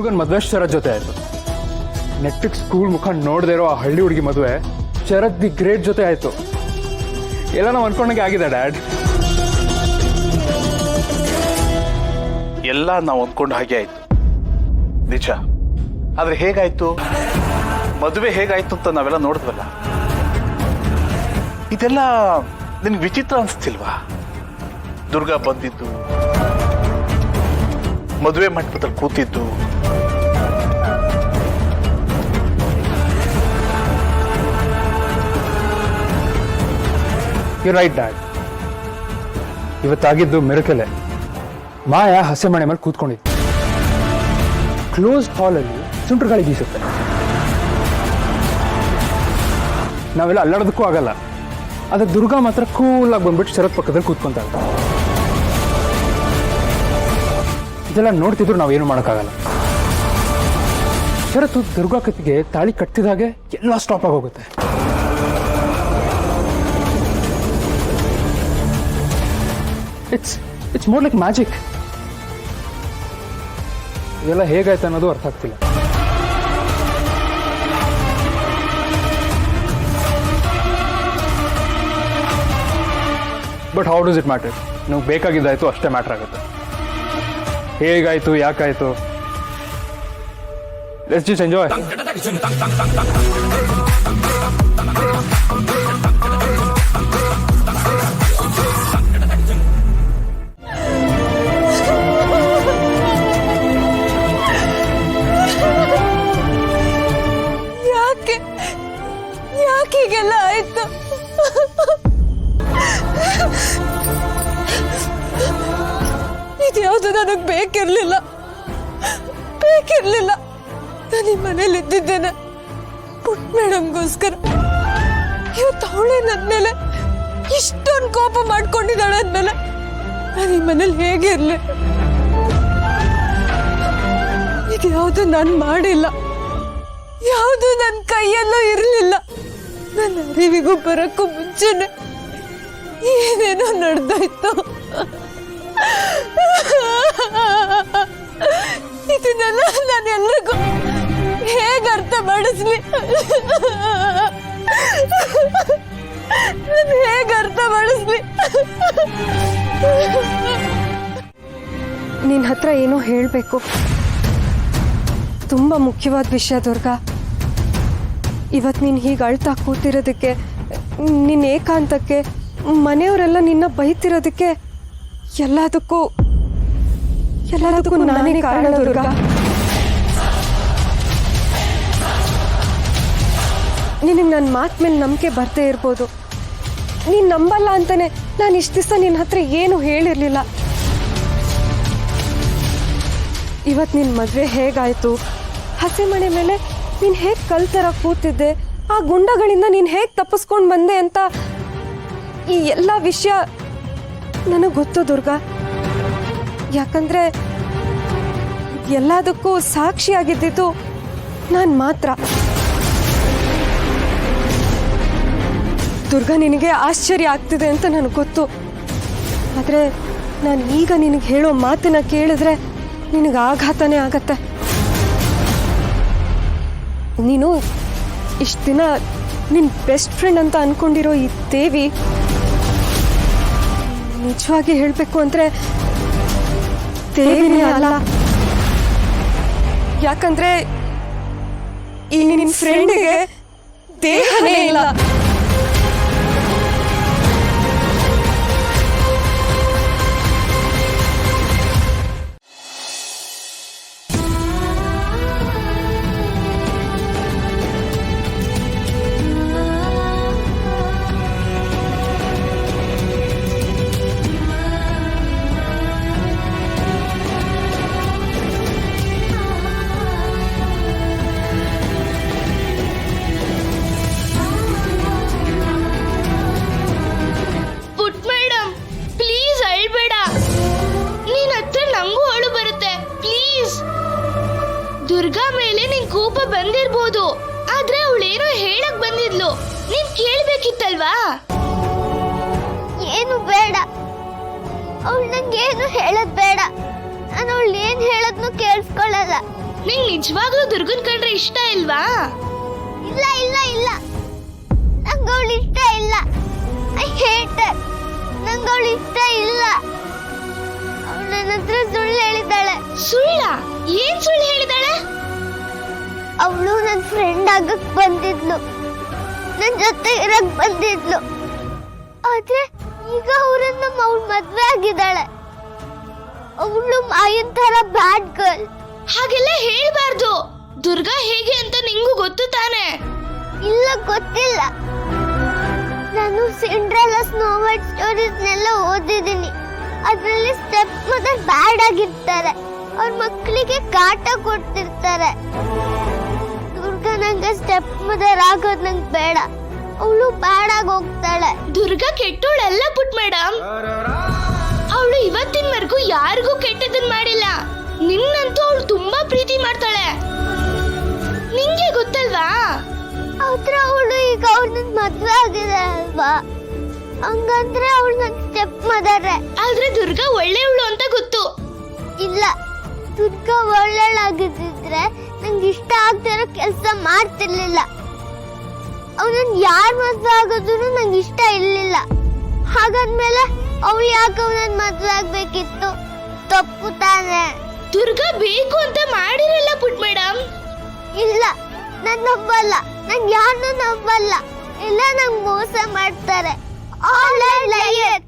ದುರ್ಗನ್ ಮದುವೆ ಶರತ್ ಜೊತೆ ಆಯ್ತು. ನೆಟ್ಟಿಗೆ ಸ್ಕೂಲ್ ಮುಖ ನೋಡದೇ ಇರೋ ಆ ಹಳ್ಳಿ ಹುಡುಗಿ ಮದುವೆ ಶರತ್ ದಿ ಗ್ರೇಟ್ ಜೊತೆ ಆಯ್ತು. ಎಲ್ಲ ನಾವು ಅನ್ಕೊಂಡಂಗೆ ಆಗಿದೆ ಡ್ಯಾಡ್. ಎಲ್ಲ ನಾವು ಅಂದ್ಕೊಂಡು ಹಾಗೆ ಆಯ್ತು ನಿಜ. ಆದ್ರೆ ಹೇಗಾಯ್ತು, ಮದುವೆ ಹೇಗಾಯ್ತು ಅಂತ ನಾವೆಲ್ಲ ನೋಡಿದ್ವಲ್ಲ. ಇದೆಲ್ಲ ನಿನ್ಗೆ ವಿಚಿತ್ರ ಅನ್ಸ್ತಿಲ್ವಾ? ದುರ್ಗಾ ಬಂದಿದ್ದು, ಮದುವೆ ಮಂಟಪದಲ್ಲಿ ಕೂತಿದ್ದು, ಯು ರೈಟ್ ಡ್ಯಾಡ್. ಇವತ್ತಾಗಿದ್ದು ಮಿರಕಲೆ. ಮಾಯಾ ಹಸೆ ಮನೆ ಮೇಲೆ ಕೂತ್ಕೊಂಡಿದ್ದು. ಕ್ಲೋಸ್ ಹಾಲಲ್ಲಿ ಸುಂಟ್ರ ಗಾಳಿ ಬೀಸುತ್ತೆ. ನಾವೆಲ್ಲ ಅಲ್ಲಾಡೋದಕ್ಕೂ ಆಗಲ್ಲ. ಆದ್ರೆ ದುರ್ಗಾ ಮಾತ್ರ ಕೂಲಾಗಿ ಬಂದ್ಬಿಟ್ಟು ಶರತ್ ಪಕ್ಕದಲ್ಲಿ ಕೂತ್ಕೊಂತಾಳೆ. ಇದೆಲ್ಲ ನೋಡ್ತಿದ್ರು ನಾವೇನು ಮಾಡೋಕ್ಕಾಗಲ್ಲ. ಶರತ್ ದುರ್ಗಾ ಕತ್ತಿಗೆ ತಾಳಿ ಕಟ್ಟಿದಾಗೆ ಎಲ್ಲ ಸ್ಟಾಪ್ ಆಗೋಗುತ್ತೆ. It's more like magic. ಇದೆಲ್ಲ ಹೇಗಾಯ್ತು ಅನ್ನೋದು ಅರ್ಥ ಆಗ್ತಿಲ್ಲ. But how does it matter? ನಮ್ಗೆ ಬೇಕಾಗಿದ್ದಾಯ್ತು ಅಷ್ಟೇ ಮ್ಯಾಟರ್ ಆಗುತ್ತೆ. ಹೇಗಾಯ್ತು, ಯಾಕಾಯ್ತು, ಲೆಟ್ಸ್ ಜಸ್ಟ್ ಎಂಜಾಯ್. ಯಾಕೆ ಹೀಗೆಲ್ಲ ಆಯ್ತು? ಇದ್ಯಾವುದು ನನಗೆ ಬೇಕಿರ್ಲಿಲ್ಲ. ನಾನು ಈ ಮನೇಲಿ ಇದ್ದಿದ್ದೇನೆ ಪುಟ್ ಮೇಡಮ್ಗೋಸ್ಕರ. ಇವತ್ತು ಅವಳೇ ನನ್ನ ಮೇಲೆ ಇಷ್ಟೊಂದು ಕೋಪ ಮಾಡ್ಕೊಂಡಿದ್ದಾಳೆ ಅಂದ್ಮೇಲೆ ನಾನು ಈ ಮನೇಲಿ ಹೇಗೆ ಇರ್ಲಿ? ಇದ್ಯಾವುದು ನಾನು ಮಾಡಿಲ್ಲ, ಯಾವುದು ನನ್ನ ಕೈಯಲ್ಲೂ ಇರಲಿಲ್ಲ. ನನ್ನ ಅರಿವಿಗೂ ಬರಕ್ಕೂ ಮುಂಚೆನೆ ಏನೇನೋ ನಡೆದಾಯ್ತು. ಇದನ್ನೆಲ್ಲ ನಾನು ಎಲ್ರಿಗೂ ಹೇಗೆ ಅರ್ಥ ಮಾಡಿಸ್ಲಿ? ನಾನು ಹೇಗೆ ಅರ್ಥ ಮಾಡಿಸ್ಲಿ? ನಿನ್ನ ಹತ್ರ ಏನೋ ಹೇಳಬೇಕು. ತುಂಬ ಮುಖ್ಯವಾದ ವಿಷಯ ದುರ್ಗಾ. ಇವತ್ತು ನೀನು ಹೀಗೆ ಅಳ್ತಾ ಕೂತಿರೋದಕ್ಕೆ, ನಿನ್ನ ಏಕಾಂತಕ್ಕೆ, ಮನೆಯವರೆಲ್ಲ ನಿನ್ನ ಬೈತಿರೋದಕ್ಕೆ ಎಲ್ಲದಕ್ಕೂ ನಾನೇ ಕಾರಣ ದುರ್ಗಾ. ನಿನಗೆ ನನ್ನ ಮಾತು ಮೇಲೆ ನಂಬಿಕೆ ಬರ್ತೇ ಇರ್ಬೋದು. ನೀನು ನಂಬಲ್ಲ ಅಂತಾನೆ ನಾನು ಇಷ್ಟು ದಿವಸ ನಿನ್ನ ಹತ್ರ ಏನು ಹೇಳಿರಲಿಲ್ಲ. ಇವತ್ತು ನಿನ್ನ ಮದುವೆ ಹೇಗಾಯಿತು, ಹಸೆ ಮನೆ ಮೇಲೆ ನೀನು ಹೇಗೆ ಕಲ್ತರ ಕೂತಿದ್ದೆ, ಆ ಗುಂಡಗಳಿಂದ ನೀನು ಹೇಗೆ ತಪ್ಪಿಸ್ಕೊಂಡು ಬಂದೆ ಅಂತ ಈ ಎಲ್ಲ ವಿಷಯ ನನಗೆ ಗೊತ್ತು ದುರ್ಗಾ. ಯಾಕಂದ್ರೆ ಎಲ್ಲದಕ್ಕೂ ಸಾಕ್ಷಿಯಾಗಿದ್ದಿದ್ದು ನಾನು ಮಾತ್ರ. ದುರ್ಗಾ, ನಿನಗೆ ಆಶ್ಚರ್ಯ ಆಗ್ತಿದೆ ಅಂತ ನನಗೆ ಗೊತ್ತು. ಆದರೆ ನಾನು ಈಗ ನಿನಗೆ ಹೇಳೋ ಮಾತನ್ನ ಕೇಳಿದ್ರೆ ನಿನಗೆ ಆಘಾತನೇ ಆಗತ್ತೆ. ನೀನು ಇಷ್ಟು ದಿನ ನಿನ್ನ ಬೆಸ್ಟ್ ಫ್ರೆಂಡ್ ಅಂತ ಅನ್ಕೊಂಡಿರೋ ಈ ದೇವಿ ನಿಜವಾಗಿ ಹೇಳಬೇಕು ಅಂದರೆ ದೇವಿನೇ ಅಲ್ಲ. ಯಾಕಂದ್ರೆ ಈ ನಿನ್ನ ಫ್ರೆಂಡಿಗೆ ದೇಹನೇ ಇಲ್ಲ. ದುರ್ಗಾ ಮೇಲೆ ನಿನ್ ಕೋಪ ಬಂದಿರ್ಬೋದು, ಆದ್ರೆ ಅವಳೇನೋ ಹೇಳಕ್ ಬಂದಿದ್ಲು, ನೀನ್ ಕೇಳ್ಬೇಕಿತ್ತಲ್ವಾ? ಏನು ಬೇಡ, ಅವಳು ನಂಗೇನು ಹೇಳೋದ್ ಬೇಡ. ನಾನು ಅವಳು ಏನ್ ಹೇಳೋದ್ನು ಕೇಳಿಸ್ಕೊಳ್ಳಲ್ಲ. ನಿಂಗ್ ನಿಜವಾಗ್ಲೂ ದುರ್ಗನ್ ಕಂಡ್ರೆ ಇಷ್ಟ ಇಲ್ವಾ? ಇಲ್ಲ ಇಲ್ಲ ಇಲ್ಲ, ನಂಗೆ ಅವಳು ಇಷ್ಟ ಇಲ್ಲ. ಐ ಹೇಟ್ ಹರ್. ನಂಗೆ ಅವಳು ಇಷ್ಟ ಇಲ್ಲ. ಅವಳು ನನ್ನ ಹತ್ರ ಸುಳ್ಳು ಹೇಳಿದ್ದಾಳೆ. ಸುಳ್ಳ? ಏನ್ ಸುಳ್ಳು ಹೇಳಿದಾಳೆ? ಅವಳು ನನ್ನ ಫ್ರೆಂಡ್ ಆಗಕ್ ಬಂದಿದ್ಲು, ನನ್ನ ಜೊತೆ ಇರಕ್ ಬಂದಿದ್ಲು. ಆದ್ರೆ ಈಗ ಅವ್ರನ್ನ ಅವಳು ಮದ್ವೆ ಆಗಿದ್ದಾಳೆ. ಅವಳು ಮಾಯನ್ ತರ ಬ್ಯಾಡ್ ಗರ್ಲ್. ಹಾಗೆಲ್ಲ ಹೇಳ್ಬಾರ್ದು. ದುರ್ಗಾ ಹೇಗೆ ಅಂತ ನಿಂಗೂ ಗೊತ್ತು ತಾನೆ? ಇಲ್ಲ, ಗೊತ್ತಿಲ್ಲ. ನಾನು ಸಿಂಡ್ರೆಲ್ಲಾ ಸ್ನೋ ವೈಟ್ ಸ್ಟೋರೀಸ್ನೆಲ್ಲ ಓದಿದ್ದೀನಿ. ಅದರಲ್ಲಿ ಸ್ಟೆಪ್ ಮದರ್ ಬ್ಯಾಡ್ ಆಗಿರ್ತಾರೆ, ಅವ್ರ ಮಕ್ಕಳಿಗೆ ಕಾಟ ಕೊಡ್ತಿರ್ತಾರೆ. ದುರ್ಗಾ ನಂಗೆ ಸ್ಟೆಪ್ ಮದರ್ ಆಗೋದು ನಂಗೆ ಬೇಡ. ಅವಳು ಬ್ಯಾಡ್ ಆಗಿ ಹೋಗ್ತಾಳೆ. ದುರ್ಗಾ ಕೆಟ್ಟೋಳಲ್ಲ ಪುಟ್ ಮೇಡಮ್. ಅವಳು ಇವತ್ತಿನವರೆಗೂ ಯಾರಿಗೂ ಕೆಟ್ಟದನ್ ಮಾಡಿಲ್ಲ. ನಿನ್ನಂತೂ ಅವಳು ತುಂಬಾ ಪ್ರೀತಿ ಮಾಡ್ತಾಳೆ, ನಿಂಗೆ ಗೊತ್ತಲ್ವಾ? ಆದ್ರೆ ಅವಳು ಈಗ ಅವ್ರನ್ನ ಮದ್ವೆ ಆಗಿದೆ ಅಲ್ವಾ, ಹಂಗಂದ್ರೆ ಅವಳು ನನ್ನ ಸ್ಟೆಪ್ ಮದರೇ. ಆದ್ರೆ ದುರ್ಗಾ ಒಳ್ಳೆಯವಳು ಅಂತ ಗೊತ್ತು. ಇಲ್ಲ, ದುರ್ಗಾ ಒಳ್ಳೆಳಾಗಿದ್ದಿದ್ರೆ ನಂಗೆ ಇಷ್ಟ ಆಗ್ತಿರೋ ಕೆಲಸ ಮಾಡ್ತಿರ್ಲಿಲ್ಲ. ಅವನನ್ನ ಯಾರು ಮದ್ವೆ ಆಗೋದ್ರು ನಂಗೆ ಇಷ್ಟ ಇರ್ಲಿಲ್ಲ. ಹಾಗಾದ್ಮೇಲೆ ಅವಳು ಯಾಕೆ ಅವನನ್ನ ಮದ್ವೆ ಆಗ್ಬೇಕಿತ್ತು? ತಪ್ಪು ತಾನೆ. ದುರ್ಗಾ ಬೇಕು ಅಂತ ಮಾಡಿರಲ್ಲ ಪುಟ್ ಮೇಡಮ್. ಇಲ್ಲ, ನಾನ್ ನಂಬಲ್ಲ. ನಾನ್ ಯಾರನ್ನೂ ನಂಬಲ್ಲ. ಇಲ್ಲ, ನಂಗೆ ಮೋಸ ಮಾಡ್ತಾರೆ. ಆಲ್ ಲೈಯರ್.